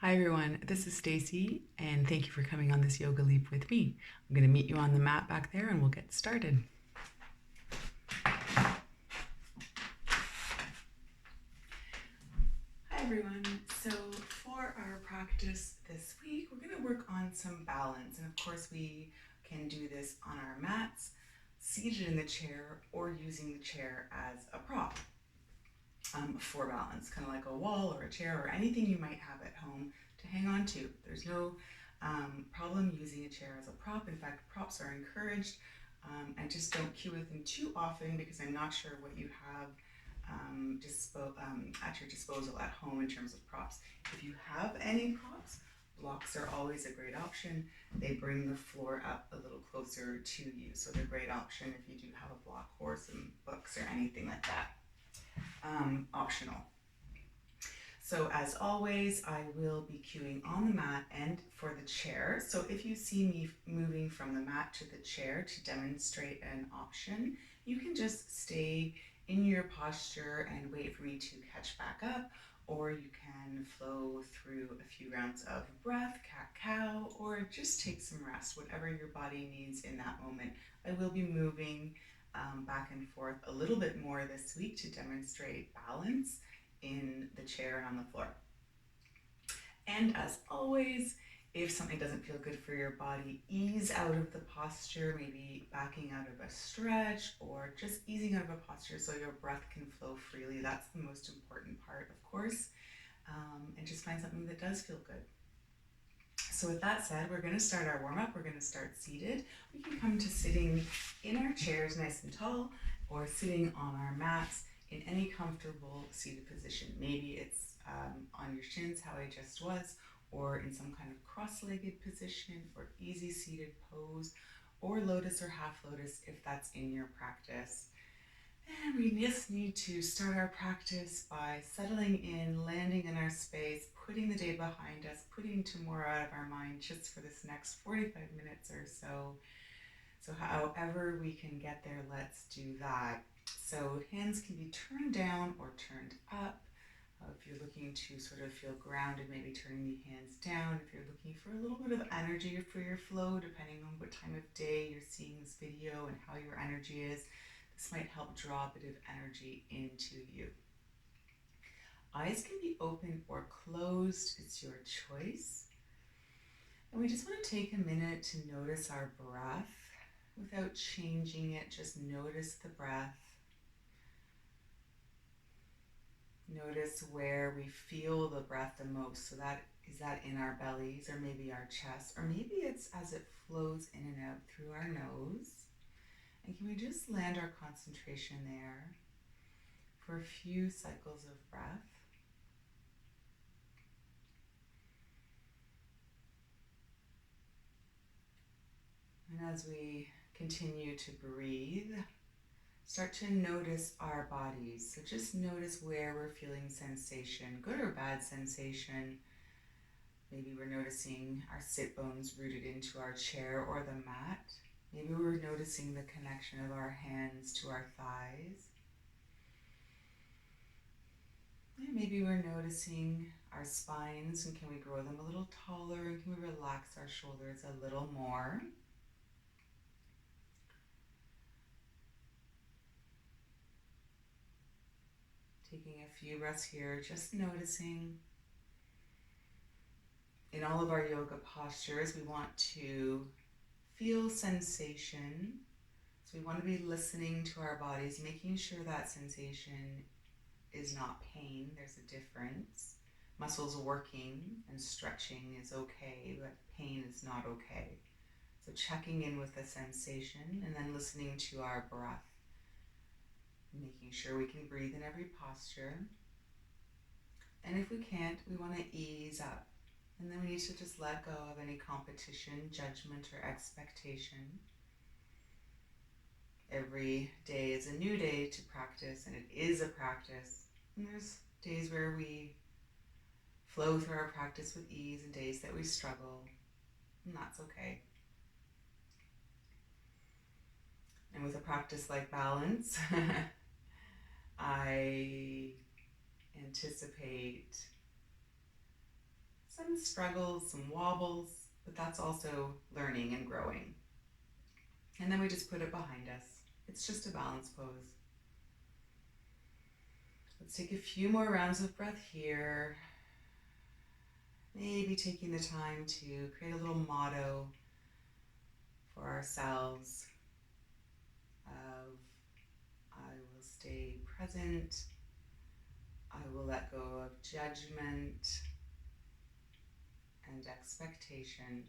Hi everyone, this is Stacey and thank you for coming on this yoga leap with me. I'm going to meet you on the mat back there and we'll get started. Hi everyone, so for our practice this week we're going to work on some balance, and of course we can do this on our mats, seated in the chair, or using the chair as a prop for balance, kind of like a wall or a chair or anything you might have at home to hang on to. There's no problem using a chair as a prop. In fact, props are encouraged. I just don't cue with them too often because I'm not sure what you have at your disposal at home in terms of props. If you have any props, blocks are always a great option. They bring the floor up a little closer to you, so they're a great option if you do have a block or some books or anything like that. Optional. So as always, I will be cueing on the mat and for the chair. So if you see me moving from the mat to the chair to demonstrate an option, you can just stay in your posture and wait for me to catch back up, or you can flow through a few rounds of breath, cat-cow, or just take some rest, whatever your body needs in that moment. I will be moving back and forth a little bit more this week to demonstrate balance in the chair and on the floor. And as always, if something doesn't feel good for your body, ease out of the posture, maybe backing out of a stretch or just easing out of a posture so your breath can flow freely. That's the most important part, of course, and just find something that does feel good. So with that said, we're going to start our warm-up. We're going to start seated. We can come to sitting in our chairs nice and tall, or sitting on our mats in any comfortable seated position. Maybe it's on your shins, how I just was, or in some kind of cross-legged position, or easy seated pose, or lotus or half lotus if that's in your practice. And we just need to start our practice by settling in, landing in our space, putting the day behind us, putting tomorrow out of our mind just for this next 45 minutes or so. So however we can get there, let's do that. So hands can be turned down or turned up. If you're looking to sort of feel grounded, maybe turning the hands down. If you're looking for a little bit of energy for your flow, depending on what time of day you're seeing this video and how your energy is, this might help draw a bit of energy into you. Eyes can be open or closed, it's your choice. And we just want to take a minute to notice our breath without changing it. Just notice the breath. Notice where we feel the breath the most. So is that in our bellies, or maybe our chest, or maybe it's as it flows in and out through our nose. And can we just land our concentration there for a few cycles of breath? And as we continue to breathe, start to notice our bodies. So just notice where we're feeling sensation, good or bad sensation. Maybe we're noticing our sit bones rooted into our chair or the mat. Maybe we're noticing the connection of our hands to our thighs. And maybe we're noticing our spines, and can we grow them a little taller, and can we relax our shoulders a little more? Taking a few breaths here, just noticing. In all of our yoga postures, we want to feel sensation. So we want to be listening to our bodies, making sure that sensation is not pain. There's a difference. Muscles working and stretching is okay, but pain is not okay. So checking in with the sensation and then listening to our breath. Making sure we can breathe in every posture. And if we can't, we want to ease up. And then we need to just let go of any competition, judgment, or expectation. Every day is a new day to practice, and it is a practice. And there's days where we flow through our practice with ease and days that we struggle, and that's okay. And with a practice like balance, I anticipate some struggles, some wobbles, but that's also learning and growing. And then we just put it behind us. It's just a balance pose. Let's take a few more rounds of breath here. Maybe taking the time to create a little motto for ourselves of I will stay present, I will let go of judgment and expectation,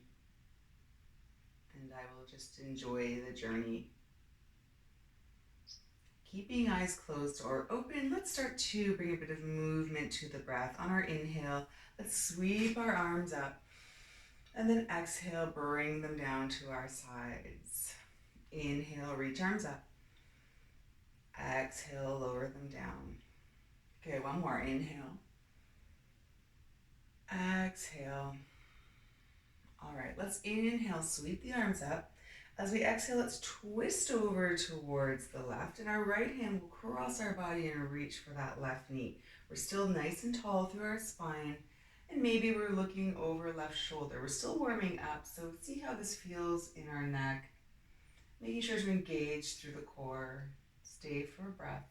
and I will just enjoy the journey. Keeping eyes closed or open, let's start to bring a bit of movement to the breath. On our inhale, let's sweep our arms up, and then exhale, bring them down to our sides. Inhale, reach arms up. Exhale, lower them down. Okay, one more. Inhale. Exhale. All right, let's inhale, sweep the arms up. As we exhale, let's twist over towards the left, and our right hand will cross our body and reach for that left knee. We're still nice and tall through our spine, and maybe we're looking over left shoulder. We're still warming up, so see how this feels in our neck. Making sure to engage through the core. Stay for breath.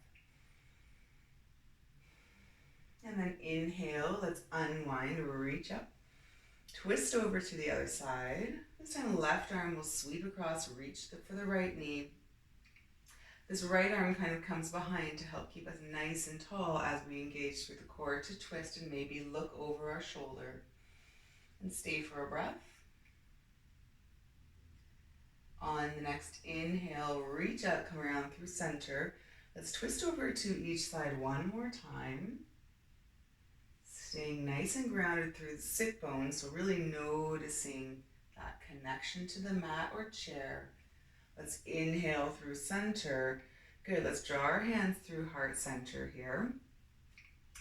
And then inhale, let's unwind, reach up. Twist over to the other side. This time left arm will sweep across, reach for the right knee. This right arm kind of comes behind to help keep us nice and tall as we engage through the core to twist and maybe look over our shoulder. And stay for a breath. On the next inhale, reach up, come around through center. Let's twist over to each side one more time. Staying nice and grounded through the sit bones, so really noticing that connection to the mat or chair. Let's inhale through center. Good, let's draw our hands through heart center here.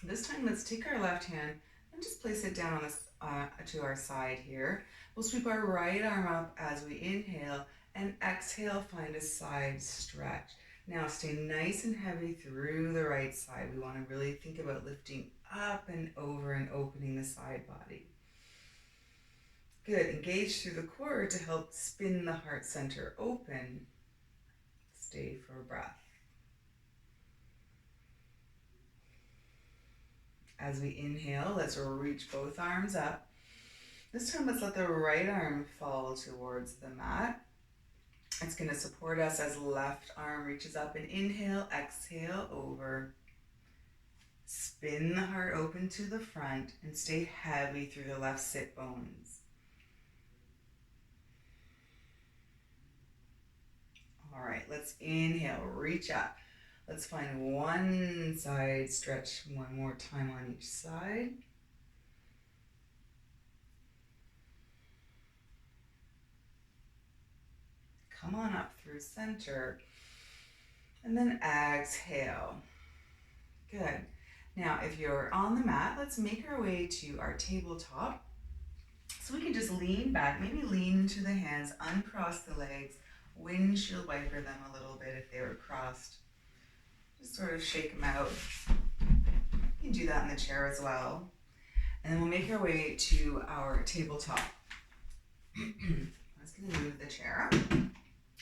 This time let's take our left hand and just place it down on to our side here. We'll sweep our right arm up as we inhale, and exhale, find a side stretch. Now stay nice and heavy through the right side. We want to really think about lifting up and over and opening the side body. Good, engage through the core to help spin the heart center open. Stay for a breath. As we inhale, let's reach both arms up. This time let's let the right arm fall towards the mat. It's going to support us as left arm reaches up, and inhale, exhale, over. Spin the heart open to the front and stay heavy through the left sit bones. All right, let's inhale, reach up. Let's find one side stretch one more time on each side. Come on up through center. And then exhale. Good. Now, if you're on the mat, let's make our way to our tabletop. So we can just lean back, maybe lean into the hands, uncross the legs, windshield wiper them a little bit if they were crossed. Just sort of shake them out. You can do that in the chair as well. And then we'll make our way to our tabletop. I'm just going to move the chair up.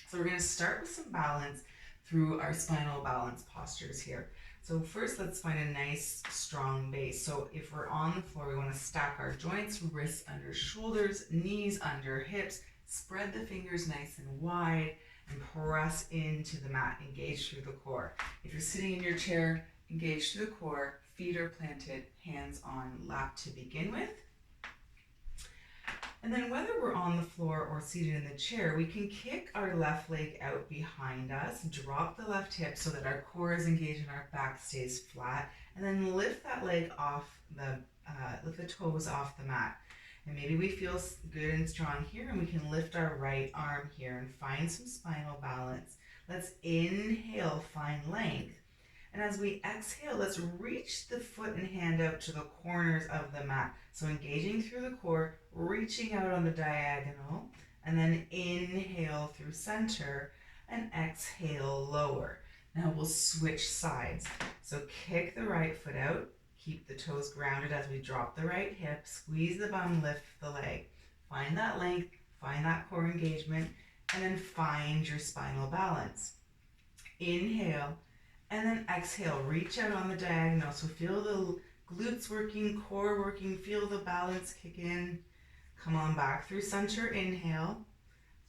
So we're going to start with some balance through our spinal balance postures here. So first, let's find a nice, strong base. So if we're on the floor, we want to stack our joints, wrists under shoulders, knees under hips, spread the fingers nice and wide, and press into the mat. Engage through the core. If you're sitting in your chair, engage through the core, feet are planted, hands on lap to begin with. And then whether we're on the floor or seated in the chair, we can kick our left leg out behind us, drop the left hip so that our core is engaged and our back stays flat, and then lift that leg off lift the toes off the mat. And maybe we feel good and strong here, and we can lift our right arm here and find some spinal balance. Let's inhale, find length. And as we exhale, let's reach the foot and hand out to the corners of the mat. So engaging through the core, reaching out on the diagonal, and then inhale through center and exhale lower. Now we'll switch sides. So kick the right foot out, Keep the toes grounded as we drop the right hip, squeeze the bum, lift the leg. Find that length, find that core engagement, and then find your spinal balance. Inhale, and then exhale, reach out on the diagonal. So feel the glutes working, core working, feel the balance kick in. Come on back through center, inhale,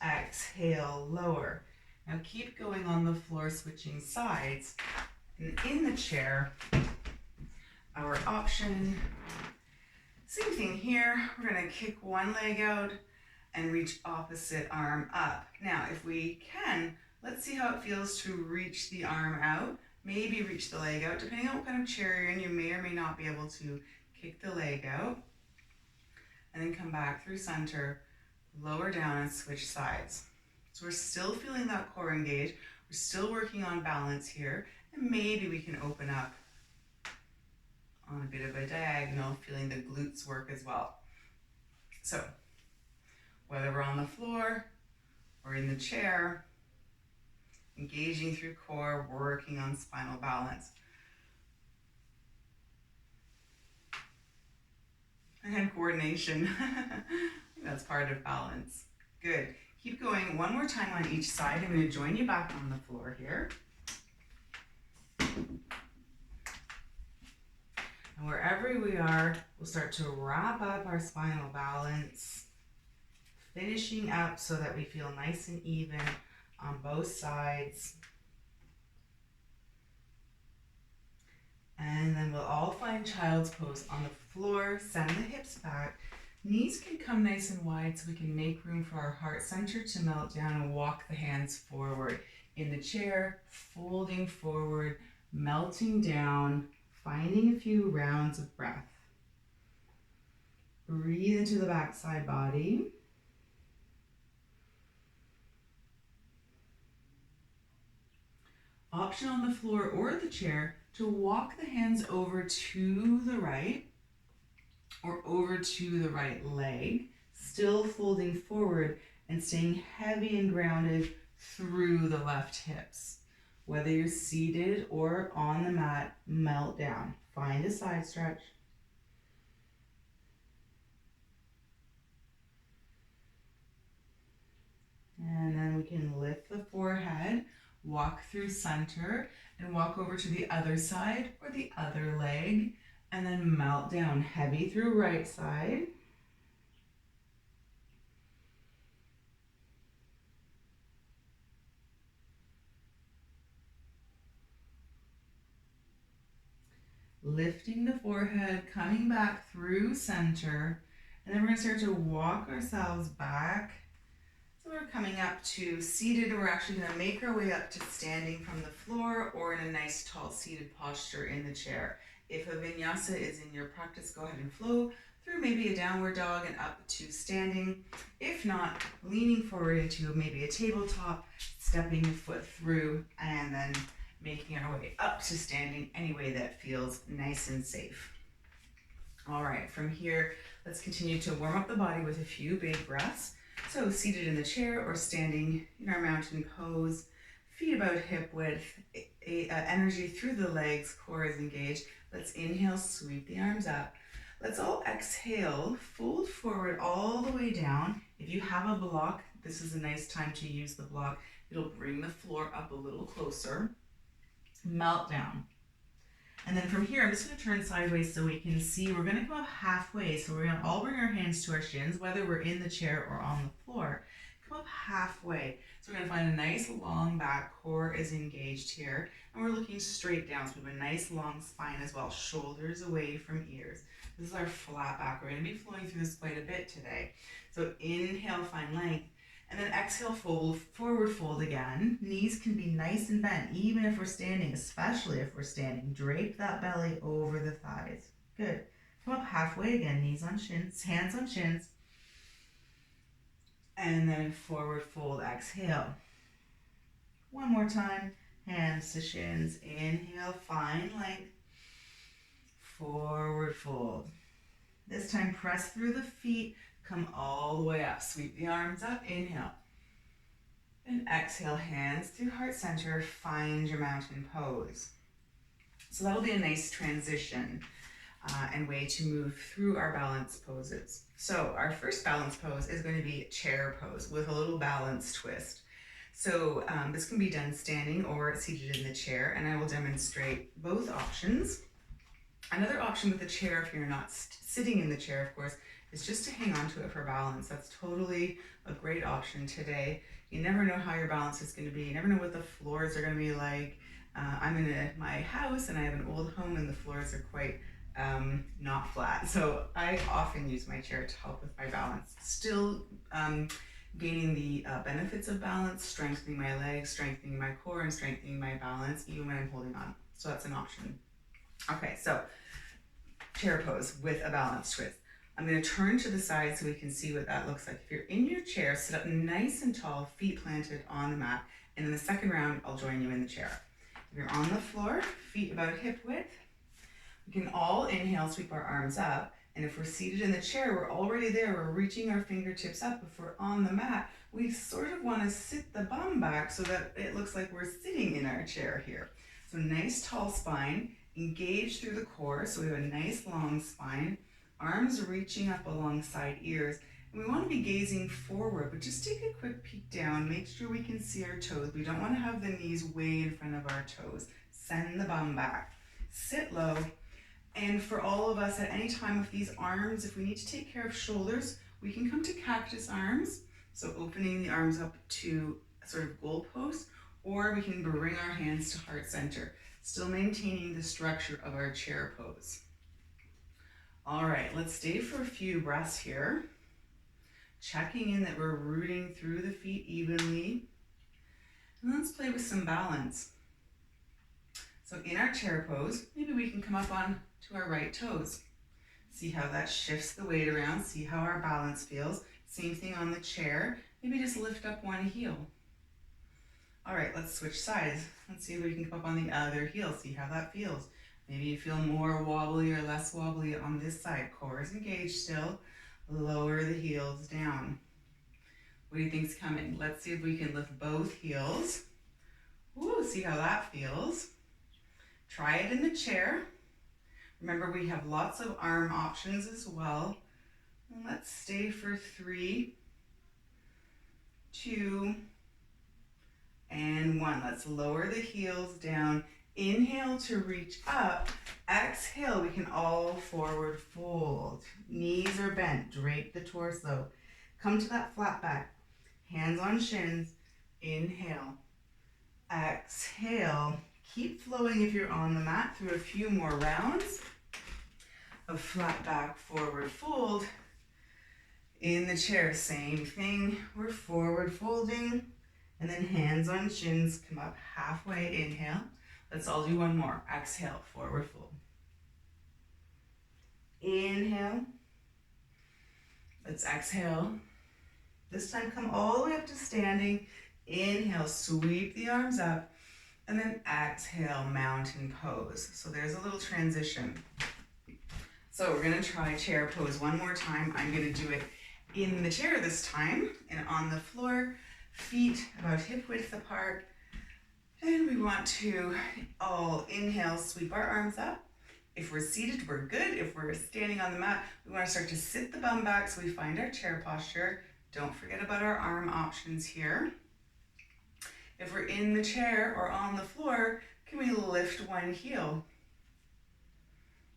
exhale, lower. Now keep going on the floor, switching sides. And in the chair, our option, same thing here. We're gonna kick one leg out and reach opposite arm up. Now, if we can, let's see how it feels to reach the arm out. Maybe reach the leg out. Depending on what kind of chair you're in, you may or may not be able to kick the leg out. And then come back through center, lower down and switch sides. So we're still feeling that core engage. We're still working on balance here. And maybe we can open up on a bit of a diagonal, feeling the glutes work as well. So whether we're on the floor or in the chair, engaging through core, working on spinal balance. And hand coordination, that's part of balance. Good, keep going one more time on each side. I'm gonna join you back on the floor here. And wherever we are, we'll start to wrap up our spinal balance, finishing up so that we feel nice and even on both sides. And then we'll all find child's pose on the floor, send the hips back. Knees can come nice and wide so we can make room for our heart center to melt down and walk the hands forward. In the chair, folding forward, melting down, finding a few rounds of breath. Breathe into the backside body. Option on the floor or the chair to walk the hands over to the right or over to the right leg, still folding forward and staying heavy and grounded through the left hips. Whether you're seated or on the mat, melt down. Find a side stretch. And then we can lift the forehead, walk through center, and walk over to the other side or the other leg, and then melt down, heavy through right side. Lifting the forehead, coming back through center, and then we're going to start to walk ourselves back. So we're coming up to seated, and we're actually going to make our way up to standing from the floor or in a nice tall seated posture in the chair. If a vinyasa is in your practice, go ahead and flow through maybe a downward dog and up to standing. If not, leaning forward into maybe a tabletop, stepping the foot through, and then making our way up to standing any way that feels nice and safe. All right, from here, let's continue to warm up the body with a few big breaths. So seated in the chair or standing in our mountain pose, feet about hip width, energy through the legs, core is engaged. Let's inhale, sweep the arms up. Let's all exhale, fold forward all the way down. If you have a block, this is a nice time to use the block. It'll bring the floor up a little closer. Melt down. And then from here, I'm just going to turn sideways so we can see. We're going to come up halfway. So we're going to all bring our hands to our shins, whether we're in the chair or on the floor. Come up halfway. So we're going to find a nice long back, core is engaged here. And we're looking straight down. So we have a nice long spine as well, shoulders away from ears. This is our flat back. We're going to be flowing through this quite a bit today. So inhale, find length. And then exhale, fold, forward fold again. Knees can be nice and bent, even if we're standing, especially if we're standing. Drape that belly over the thighs. Good. Come up halfway again, knees on shins, hands on shins. And then forward fold, exhale. One more time, hands to shins. Inhale, find length. Forward fold. This time, press through the feet. Come all the way up. Sweep the arms up. Inhale. And exhale, hands through heart center. Find your mountain pose. So that'll be a nice transition. and way to move through our balance poses. So our first balance pose is going to be chair pose with a little balance twist. So this can be done standing or seated in the chair, and I will demonstrate both options. Another option with the chair, if you're not sitting in the chair, of course, is just to hang on to it for balance. That's totally a great option today. You never know how your balance is going to be. You never know what the floors are going to be like. I'm in my house and I have an old home and the floors are quite not flat. So I often use my chair to help with my balance. Still gaining the benefits of balance, strengthening my legs, strengthening my core, and strengthening my balance even when I'm holding on. So that's an option. Okay, so chair pose with a balance twist. I'm going to turn to the side so we can see what that looks like. If you're in your chair, sit up nice and tall, feet planted on the mat, and in the second round, I'll join you in the chair. If you're on the floor, feet about hip width, we can all inhale, sweep our arms up, and if we're seated in the chair, we're already there, we're reaching our fingertips up. If we're on the mat, we sort of want to sit the bum back so that it looks like we're sitting in our chair here. So nice tall spine, engage through the core, so we have a nice long spine, arms reaching up alongside ears, and we want to be gazing forward, but just take a quick peek down, make sure we can see our toes. We don't want to have the knees way in front of our toes. Send the bum back, sit low, and for all of us at any time with these arms, if we need to take care of shoulders, we can come to cactus arms, so opening the arms up to sort of goalpost, or we can bring our hands to heart center, still maintaining the structure of our chair pose. All right, let's stay for a few breaths here. Checking in that we're rooting through the feet evenly. And let's play with some balance. So in our chair pose, maybe we can come up on to our right toes. See how that shifts the weight around, see how our balance feels. Same thing on the chair, maybe just lift up one heel. All right, let's switch sides. Let's see if we can come up on the other heel, see how that feels. Maybe you feel more wobbly or less wobbly on this side. Core is engaged still. Lower the heels down. What do you think's coming? Let's see if we can lift both heels. Ooh, see how that feels. Try it in the chair. Remember, we have lots of arm options as well. And let's stay for 3, 2, and 1. Let's lower the heels down. Inhale to reach up. Exhale, we can all forward fold. Knees are bent, drape the torso. Come to that flat back. Hands on shins. Inhale. Exhale. Keep flowing if you're on the mat through a few more rounds of flat back, forward fold. In the chair, same thing. We're forward folding. And then hands on shins, come up halfway, inhale. Let's all do one more. Exhale, forward fold. Inhale. Let's exhale. This time come all the way up to standing. Inhale, sweep the arms up. And then exhale, mountain pose. So there's a little transition. So we're gonna try chair pose one more time. I'm gonna do it in the chair this time and on the floor. Feet about hip width apart. And we want to all inhale, sweep our arms up. If we're seated, we're good. If we're standing on the mat, we want to start to sit the bum back so we find our chair posture. Don't forget about our arm options here. If we're in the chair or on the floor, can we lift one heel?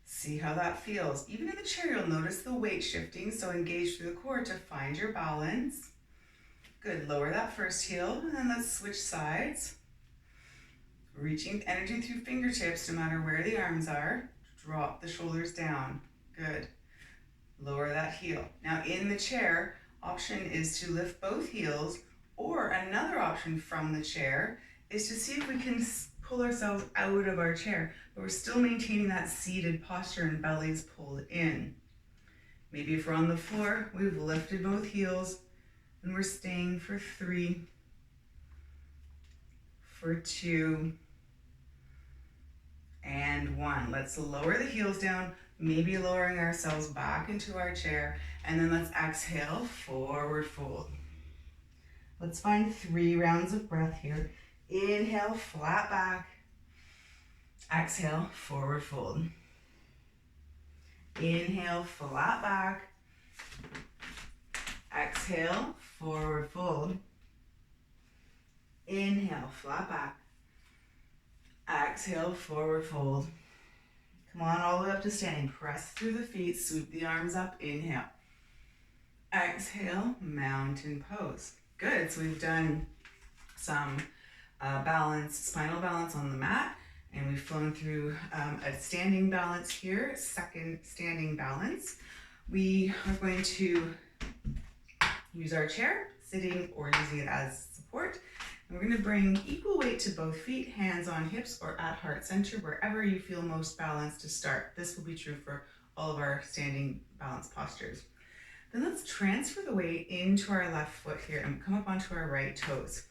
See how that feels. Even in the chair, you'll notice the weight shifting, so engage through the core to find your balance. Good, lower that first heel, and then let's switch sides. Reaching energy through fingertips, no matter where the arms are. Drop the shoulders down. Good. Lower that heel. Now in the chair, option is to lift both heels, or another option from the chair is to see if we can pull ourselves out of our chair, but we're still maintaining that seated posture and belly's pulled in. Maybe if we're on the floor, we've lifted both heels and we're staying for 3, for 2, and 1. Let's lower the heels down, maybe lowering ourselves back into our chair, and then let's exhale, forward fold. Let's find 3 rounds of breath here. Inhale, flat back. Exhale, forward fold. Inhale, flat back. Exhale, forward fold. Inhale, flat back. Exhale, forward fold. Come on, all the way up to standing. Press through the feet, sweep the arms up. Inhale. Exhale, mountain pose. Good, so we've done some balance, spinal balance on the mat, and we've flown through a standing balance here, second standing balance. We are going to use our chair, sitting or using it as support. And we're going to bring equal weight to both feet, hands on hips or at heart center, wherever you feel most balanced to start. This will be true for all of our standing balance postures. Then let's transfer the weight into our left foot here and come up onto our right toes.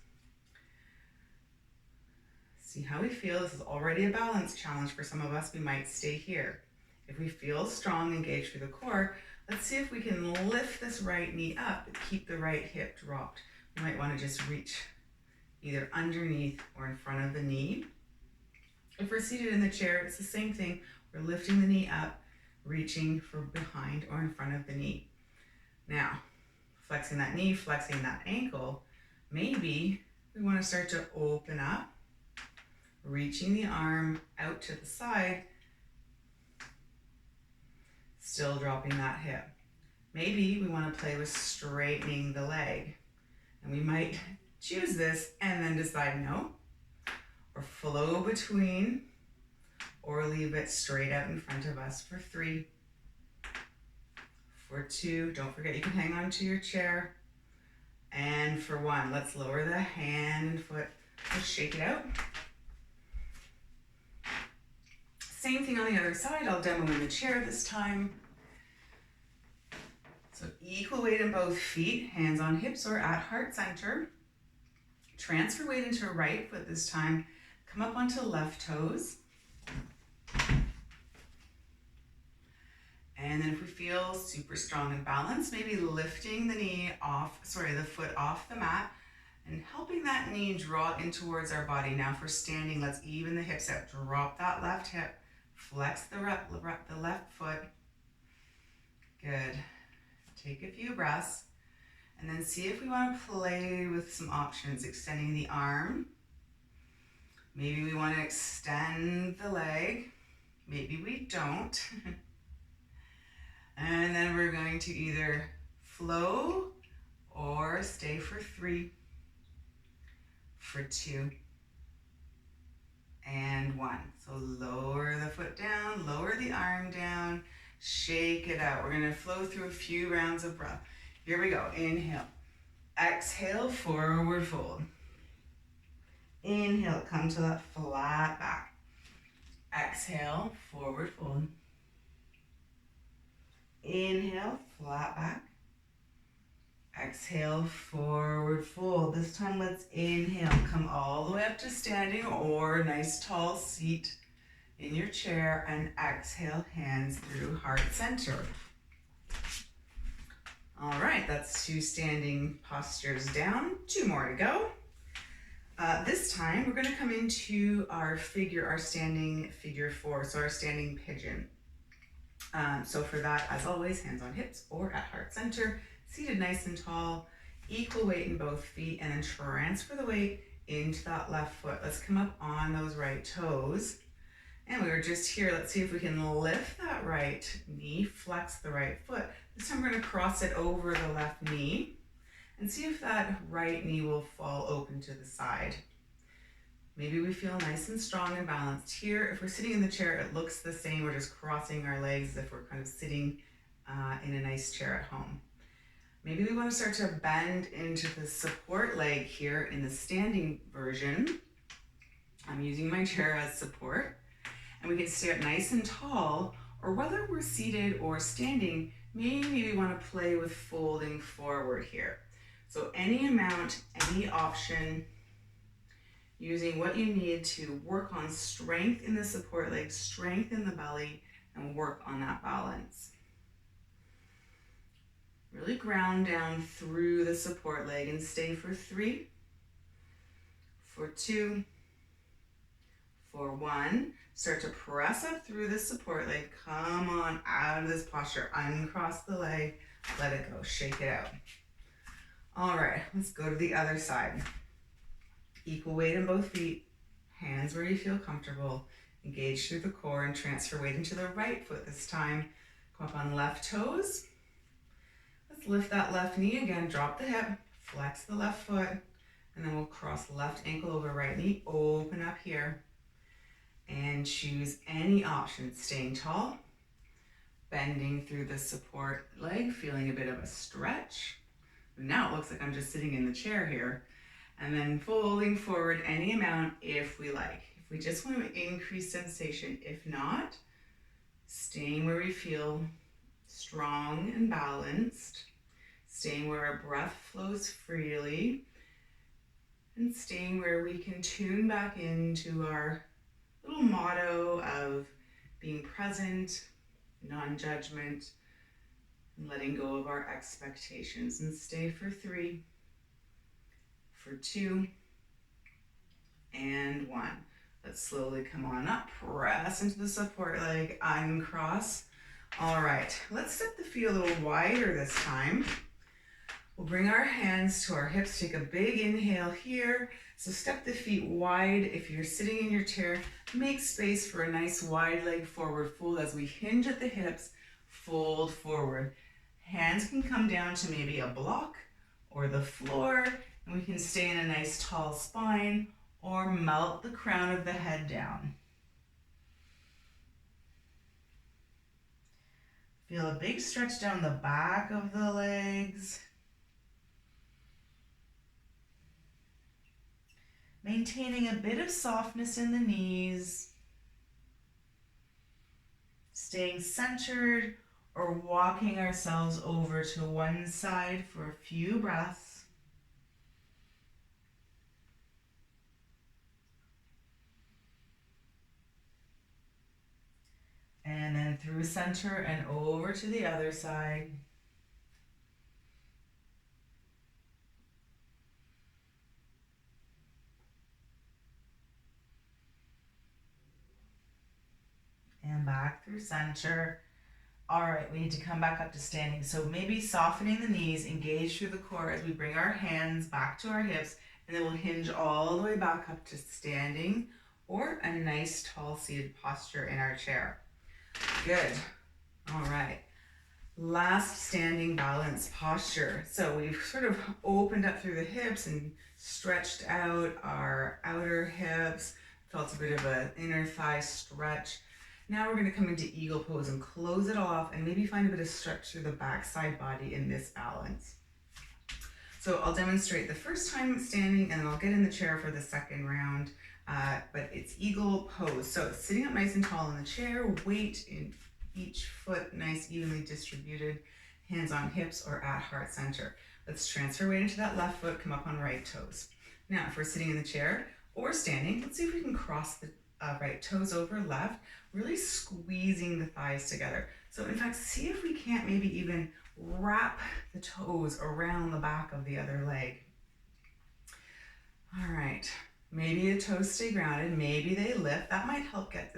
See how we feel. This is already a balance challenge for some of us. We might stay here. If we feel strong, engaged through the core, let's see if we can lift this right knee up, but keep the right hip dropped. We might want to just reach either underneath or in front of the knee. If we're seated in the chair, it's the same thing. We're lifting the knee up, reaching for behind or in front of the knee. Now, flexing that knee, flexing that ankle, maybe we want to start to open up, reaching the arm out to the side, still dropping that hip. Maybe we want to play with straightening the leg, and we might choose this and then decide no, or flow between, or leave it straight out in front of us for 3, for 2, don't forget you can hang on to your chair, and for 1, let's lower the hand and foot, let's shake it out. Same thing on the other side, I'll demo in the chair this time. So equal weight in both feet, hands on hips or at heart center. Transfer weight into right foot this time. Come up onto left toes. And then if we feel super strong and balanced, maybe lifting the foot off the mat and helping that knee draw in towards our body. Now for standing, let's even the hips out. Drop that left hip, flex the left foot. Good. Take a few breaths. And then see if we want to play with some options, extending the arm. Maybe we want to extend the leg. Maybe we don't. And then we're going to either flow or stay for 3, for 2, and 1. So lower the foot down, lower the arm down, shake it out. We're going to flow through a few rounds of breath. Here we go. Inhale. Exhale, forward fold. Inhale, come to that flat back. Exhale, forward fold. Inhale, flat back. Exhale, forward fold. This time let's inhale. Come all the way up to standing or a nice tall seat in your chair, and exhale, hands through heart center. All right, that's 2 standing postures down. 2 more to go. This time we're going to come into our standing figure 4, so our standing pigeon. So for that, as always, hands on hips or at heart center, seated nice and tall, equal weight in both feet, and then transfer the weight into that left foot. Let's come up on those right toes. And we were just here. Let's see if we can lift that right knee, flex the right foot. This time we're going to cross it over the left knee and see if that right knee will fall open to the side. Maybe we feel nice and strong and balanced here. If we're sitting in the chair, it looks the same. We're just crossing our legs as if we're kind of sitting in a nice chair at home. Maybe we want to start to bend into the support leg here in the standing version. I'm using my chair as support. And we can stay up nice and tall, or whether we're seated or standing, maybe we want to play with folding forward here. So any amount, any option, using what you need to work on strength in the support leg, strength in the belly, and work on that balance. Really ground down through the support leg and stay for 3, for 2, for 1. Start to press up through the support leg. Come on out of this posture. Uncross the leg. Let it go. Shake it out. All right, let's go to the other side. Equal weight in both feet. Hands where you feel comfortable. Engage through the core and transfer weight into the right foot this time. Come up on left toes. Let's lift that left knee again. Drop the hip. Flex the left foot. And then we'll cross left ankle over right knee. Open up here. And choose any option. Staying tall. Bending through the support leg. Feeling a bit of a stretch. Now it looks like I'm just sitting in the chair here. And then folding forward any amount if we like. If we just want to increase sensation, if not, staying where we feel strong and balanced, staying where our breath flows freely, and staying where we can tune back into our little motto of being present, non-judgment, and letting go of our expectations. And stay for 3, for 2, and 1. Let's slowly come on up, press into the support leg, uncross. All right, let's step the feet a little wider this time. We'll bring our hands to our hips, take a big inhale here. So step the feet wide. If you're sitting in your chair, make space for a nice wide leg forward fold as we hinge at the hips, fold forward. Hands can come down to maybe a block or the floor, and we can stay in a nice tall spine or melt the crown of the head down. Feel a big stretch down the back of the legs. Maintaining a bit of softness in the knees. Staying centered or walking ourselves over to one side for a few breaths. And then through center and over to the other side. And back through center. All right, we need to come back up to standing. So maybe softening the knees, engage through the core as we bring our hands back to our hips, and then we'll hinge all the way back up to standing or a nice tall seated posture in our chair. Good. All right. Last standing balance posture. So we've sort of opened up through the hips and stretched out our outer hips, felt a bit of an inner thigh stretch. Now we're going to come into eagle pose and close it off and maybe find a bit of stretch through the backside body in this balance. So I'll demonstrate the first time standing and then I'll get in the chair for the second round, but it's eagle pose. So sitting up nice and tall in the chair, weight in each foot nice evenly distributed, hands on hips or at heart center. Let's transfer weight into that left foot, come up on right toes. Now if we're sitting in the chair or standing, let's see if we can cross the right toes over left, really squeezing the thighs together. So in fact, see if we can't maybe even wrap the toes around the back of the other leg. All right, maybe the toes stay grounded, maybe they lift. That might help get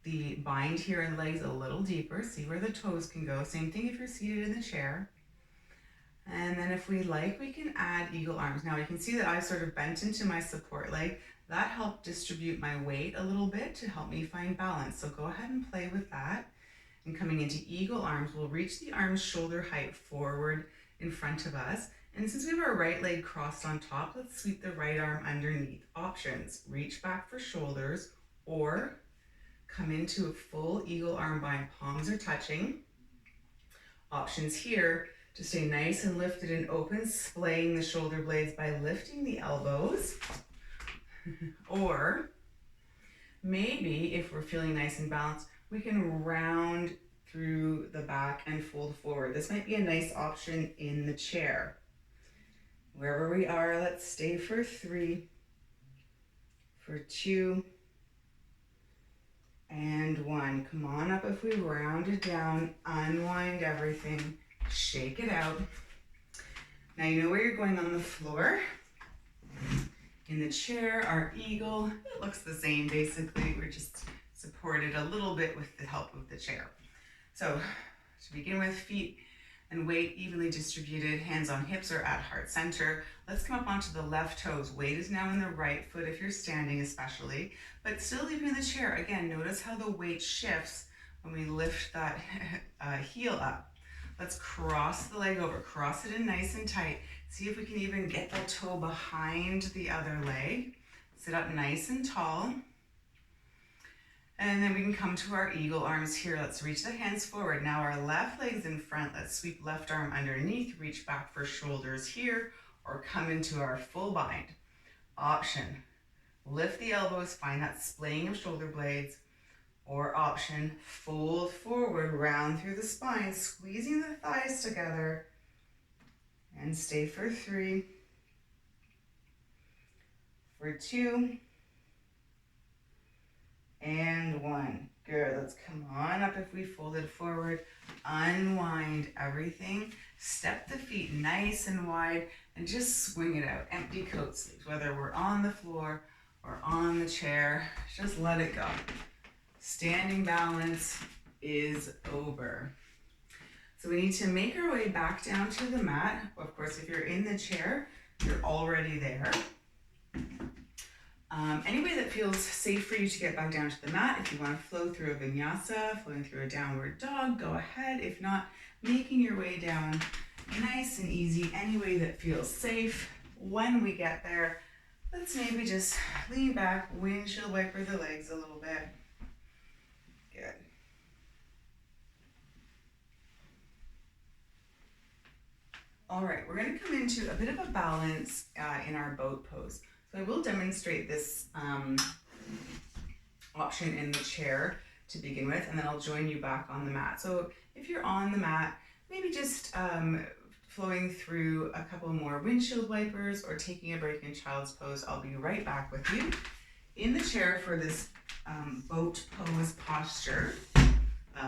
the bind here in the legs a little deeper. See where the toes can go. Same thing if you're seated in the chair. And then if we like, we can add eagle arms. Now you can see that I sort of bent into my support leg. That helped distribute my weight a little bit to help me find balance. So go ahead and play with that. And coming into eagle arms, we'll reach the arms shoulder height forward in front of us. And since we have our right leg crossed on top, let's sweep the right arm underneath. Options, reach back for shoulders or come into a full eagle arm bind, palms are touching. Options here to stay nice and lifted and open, splaying the shoulder blades by lifting the elbows. Or maybe if we're feeling nice and balanced, we can round through the back and fold forward. This might be a nice option in the chair. Wherever we are, let's stay for 3, for 2, and 1. Come on up if we round it down, unwind everything, shake it out. Now you know where you're going on the floor. In the chair, our eagle, it looks the same basically. We're just supported a little bit with the help of the chair. So to begin with, feet and weight evenly distributed, hands on hips or at heart center. Let's come up onto the left toes. Weight is now in the right foot if you're standing especially, but still leaving the chair. Again, notice how the weight shifts when we lift that heel up. Let's cross the leg over, cross it in nice and tight. See if we can even get the toe behind the other leg. Sit up nice and tall. And then we can come to our eagle arms here. Let's reach the hands forward. Now our left leg's in front. Let's sweep left arm underneath, reach back for shoulders here, or come into our full bind. Option, lift the elbows, find that splaying of shoulder blades, or option, fold forward, round through the spine, squeezing the thighs together, and stay for 3, for 2, and 1. Good. Let's come on up if we folded forward. Unwind everything. Step the feet nice and wide and just swing it out. Empty coat sleeves, whether we're on the floor or on the chair, just let it go. Standing balance is over. So we need to make our way back down to the mat. Of course, if you're in the chair, you're already there. Any way that feels safe for you to get back down to the mat. If you want to flow through a vinyasa, flowing through a downward dog, go ahead. If not, making your way down nice and easy, any way that feels safe. When we get there, let's maybe just lean back, windshield wiper the legs a little bit. Good. All right, we're going to come into a bit of a balance in our boat pose. So I will demonstrate this option in the chair to begin with, and then I'll join you back on the mat. So if you're on the mat, maybe just flowing through a couple more windshield wipers or taking a break in child's pose. I'll be right back with you in the chair for this boat pose posture.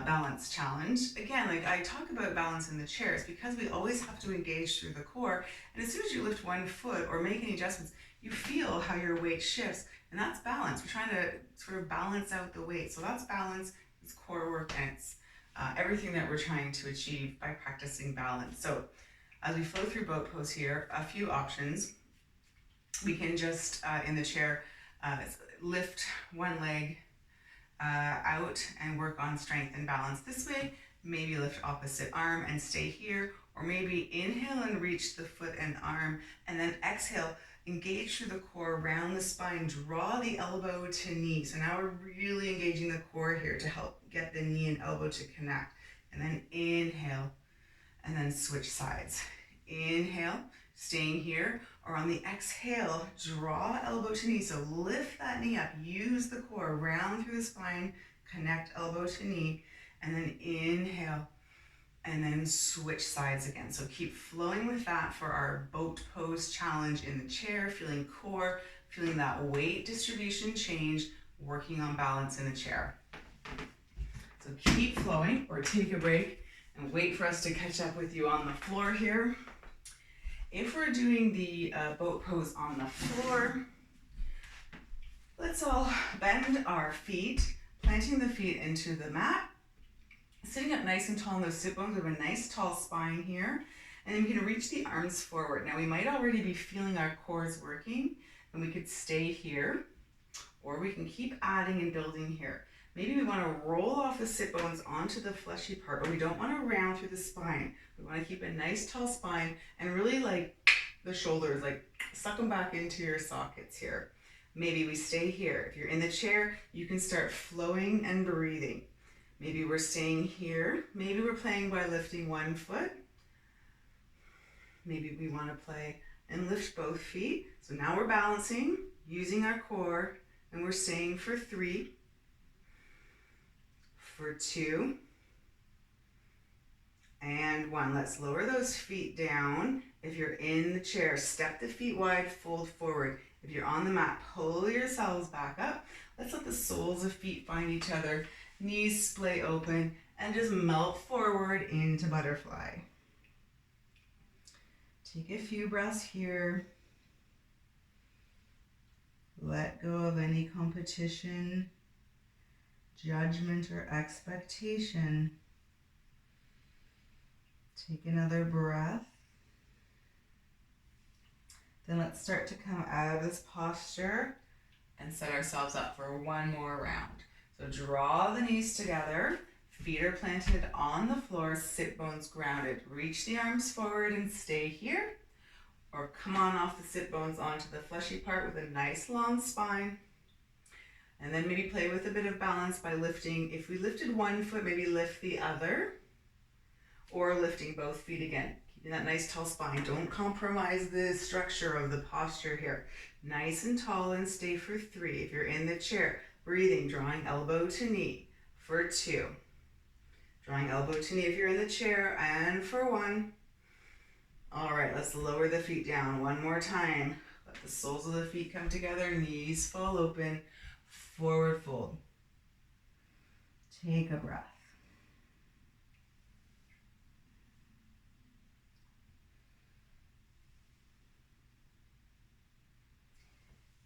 Balance challenge. Again, like I talk about balance in the chair, it's because we always have to engage through the core, and as soon as you lift one foot or make any adjustments, you feel how your weight shifts, and that's balance. We're trying to sort of balance out the weight. So that's balance, it's core work, and it's everything that we're trying to achieve by practicing balance. So as we flow through boat pose here, a few options. We can just, in the chair, lift one leg out and work on strength and balance this way. Maybe lift opposite arm and stay here, or maybe inhale and reach the foot and arm, and then exhale, engage through the core, round the spine, draw the elbow to knee. So now we're really engaging the core here to help get the knee and elbow to connect. And then inhale, and then switch sides. Inhale, staying here, or on the exhale, draw elbow to knee. So lift that knee up, use the core, round through the spine, connect elbow to knee, and then inhale, and then switch sides again. So keep flowing with that for our boat pose challenge in the chair, feeling core, feeling that weight distribution change, working on balance in the chair. So keep flowing, or take a break and wait for us to catch up with you on the floor here. If we're doing the boat pose on the floor, let's all bend our feet, planting the feet into the mat, sitting up nice and tall on those sit bones. We have a nice tall spine here, and then we can reach the arms forward. Now we might already be feeling our cores working, and we could stay here, or we can keep adding and building here. Maybe we want to roll off the sit bones onto the fleshy part, but we don't want to round through the spine. We want to keep a nice tall spine and really like the shoulders, like suck them back into your sockets here. Maybe we stay here. If you're in the chair, you can start flowing and breathing. Maybe we're staying here. Maybe we're playing by lifting one foot. Maybe we want to play and lift both feet. So now we're balancing, using our core, and we're staying for 3, for 2, and 1. Let's lower those feet down. If you're in the chair, step the feet wide, fold forward. If you're on the mat, pull yourselves back up. Let's let the soles of feet find each other, knees splay open, and just melt forward into butterfly. Take a few breaths here. Let go of any competition. judgment or expectation. Take another breath. Then let's start to come out of this posture and set ourselves up for one more round. So draw the knees together, feet are planted on the floor, sit bones grounded. Reach the arms forward and stay here, or come on off the sit bones onto the fleshy part with a nice long spine. And then maybe play with a bit of balance by lifting. If we lifted one foot, maybe lift the other, or lifting both feet again. Keeping that nice tall spine. Don't compromise the structure of the posture here. Nice and tall, and stay for 3. If you're in the chair, breathing, drawing elbow to knee for 2. Drawing elbow to knee if you're in the chair, and for 1. All right, let's lower the feet down one more time. Let the soles of the feet come together, knees fall open, forward fold. Take a breath.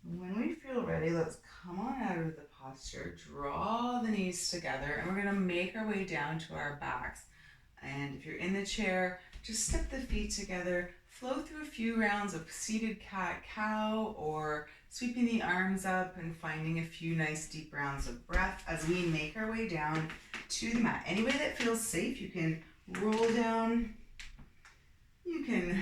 When we feel ready, let's come on out of the posture, draw the knees together, and we're going to make our way down to our backs. And if you're in the chair, just step the feet together, flow through a few rounds of seated cat-cow, or sweeping the arms up and finding a few nice deep rounds of breath as we make our way down to the mat. Any way that feels safe, you can roll down, you can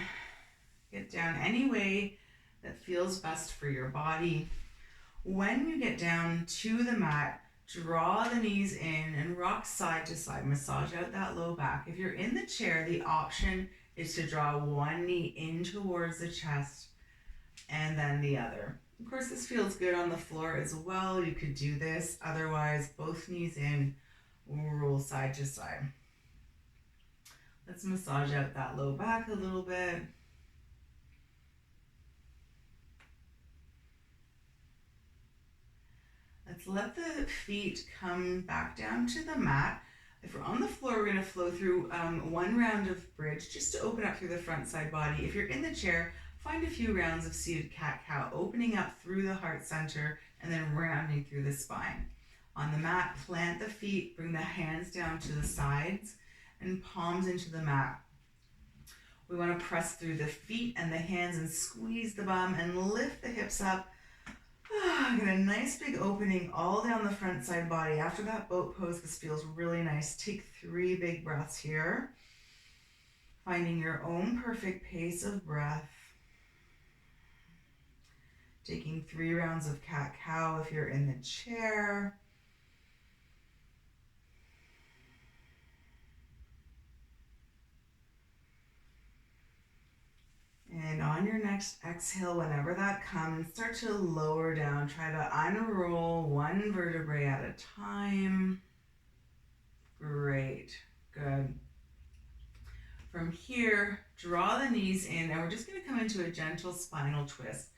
get down any way that feels best for your body. When you get down to the mat, draw the knees in and rock side to side. Massage out that low back. If you're in the chair, the option is to draw one knee in towards the chest and then the other. Of course, this feels good on the floor as well. You could do this. Otherwise, both knees in, roll side to side. Let's massage out that low back a little bit. Let's let the feet come back down to the mat. If we're on the floor, we're going to flow through one round of bridge just to open up through the front side body. If you're in the chair, find a few rounds of seated cat-cow, opening up through the heart center and then rounding through the spine. On the mat, plant the feet, bring the hands down to the sides and palms into the mat. We want to press through the feet and the hands and squeeze the bum and lift the hips up. Get a nice big opening all down the front side body. After that boat pose, this feels really nice. Take 3 big breaths here. Finding your own perfect pace of breath. Taking 3 rounds of cat-cow if you're in the chair. And on your next exhale, whenever that comes, start to lower down. Try to unroll one vertebrae at a time. Great, good. From here, draw the knees in, and we're just going to come into a gentle spinal twist.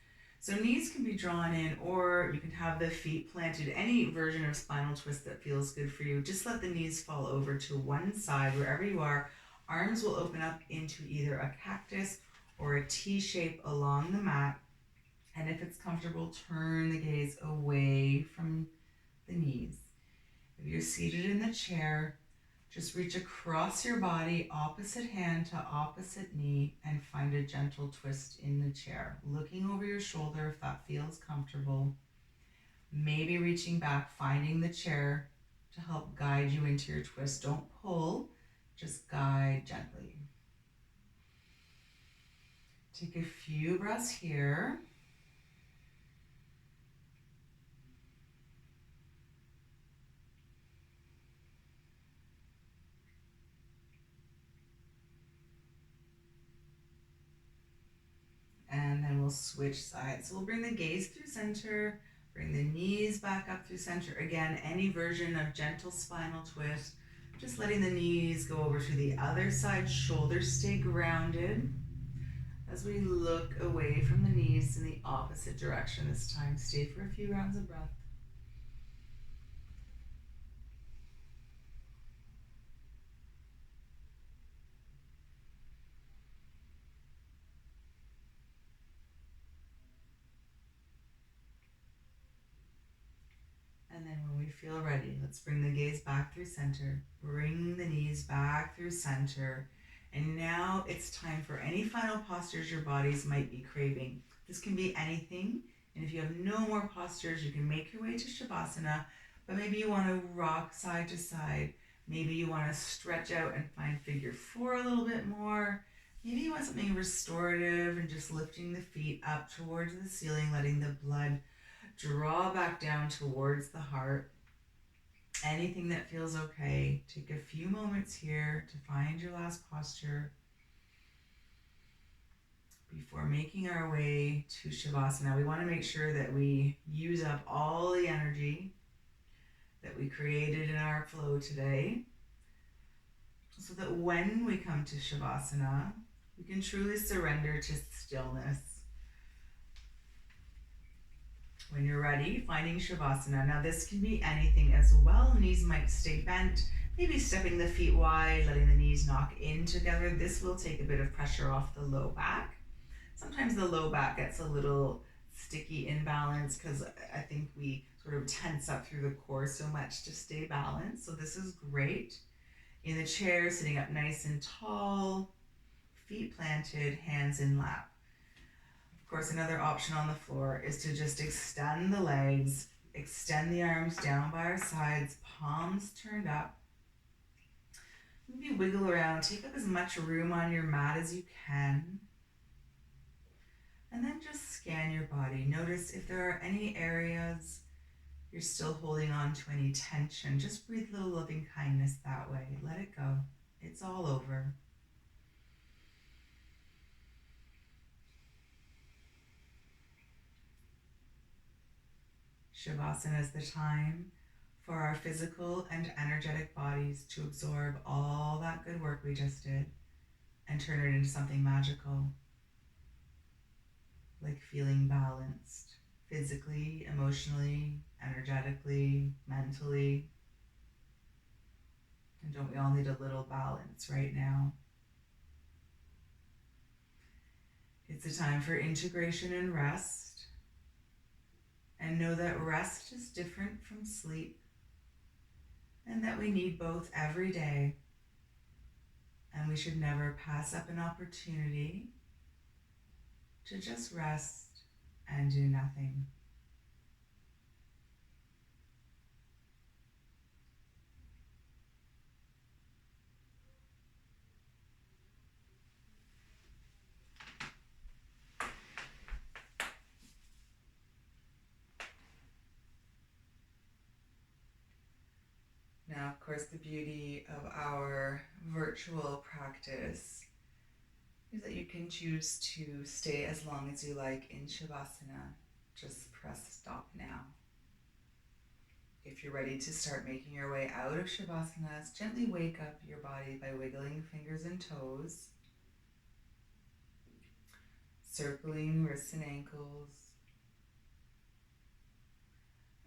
So knees can be drawn in, or you can have the feet planted, any version of spinal twist that feels good for you. Just let the knees fall over to one side wherever you are. Arms will open up into either a cactus or a T shape along the mat. And if it's comfortable, turn the gaze away from the knees. If you're seated in the chair, just reach across your body, opposite hand to opposite knee, and find a gentle twist in the chair. Looking over your shoulder if that feels comfortable. Maybe reaching back, finding the chair to help guide you into your twist. Don't pull, just guide gently. Take a few breaths here. And then we'll switch sides. So we'll bring the gaze through center, bring the knees back up through center. Again, any version of gentle spinal twist. Just letting the knees go over to the other side, shoulders stay grounded. As we look away from the knees in the opposite direction this time, stay for a few rounds of breath. And then when we feel ready, let's bring the gaze back through center. Bring the knees back through center. And now it's time for any final postures your bodies might be craving. This can be anything. And if you have no more postures, you can make your way to Shavasana. But maybe you want to rock side to side. Maybe you want to stretch out and find figure four a little bit more. Maybe you want something restorative and just lifting the feet up towards the ceiling, letting the blood draw back down towards the heart. Anything that feels okay. Take a few moments here to find your last posture before making our way to Shavasana. We want to make sure that we use up all the energy that we created in our flow today, so that when we come to Shavasana, we can truly surrender to stillness. When you're ready, finding Shavasana. Now this can be anything as well. Knees might stay bent, maybe stepping the feet wide, letting the knees knock in together. This will take a bit of pressure off the low back. Sometimes the low back gets a little sticky in balance because I think we sort of tense up through the core so much to stay balanced. So this is great. In the chair, sitting up nice and tall, feet planted, hands in lap. Of course, another option on the floor is to just extend the legs, extend the arms down by our sides, palms turned up. Maybe wiggle around, take up as much room on your mat as you can. And then just scan your body. Notice if there are any areas you're still holding on to any tension. Just breathe a little loving kindness that way. Let it go. It's all over. Shavasana is the time for our physical and energetic bodies to absorb all that good work we just did and turn it into something magical, like feeling balanced physically, emotionally, energetically, mentally. And don't we all need a little balance right now? It's a time for integration and rest. And know that rest is different from sleep, and that we need both every day. And we should never pass up an opportunity to just rest and do nothing. Now, of course, the beauty of our virtual practice is that you can choose to stay as long as you like in Shavasana. Just press stop now. If you're ready to start making your way out of Shavasana, gently wake up your body by wiggling fingers and toes, circling wrists and ankles,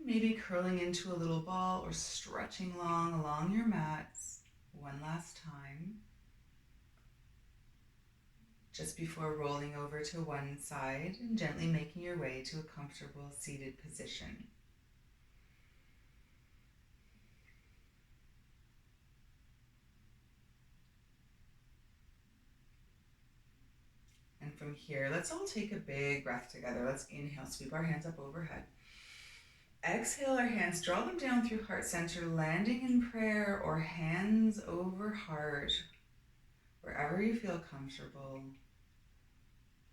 maybe curling into a little ball or stretching long along your mats one last time, just before rolling over to one side and gently making your way to a comfortable seated position. And from here, let's all take a big breath together. Let's inhale, sweep our hands up overhead. Exhale our hands, draw them down through heart center, landing in prayer or hands over heart, wherever you feel comfortable.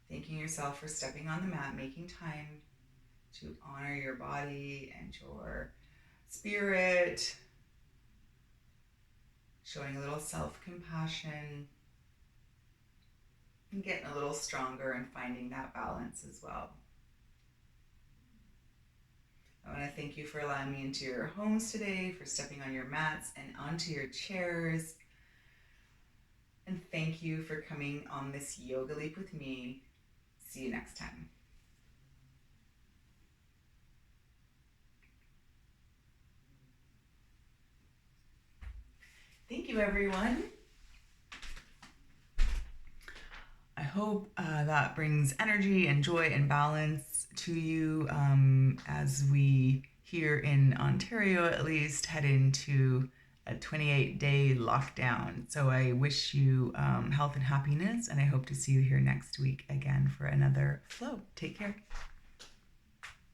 Thanking yourself for stepping on the mat, making time to honor your body and your spirit, showing a little self-compassion, and getting a little stronger and finding that balance as well. I want to thank you for allowing me into your homes today, for stepping on your mats and onto your chairs. And thank you for coming on this yoga leap with me. See you next time. Thank you, everyone. I hope that brings energy and joy and balance to you as we here in Ontario, at least, head into a 28-day lockdown. So I wish you health and happiness, and I hope to see you here next week again for another flow. Take care.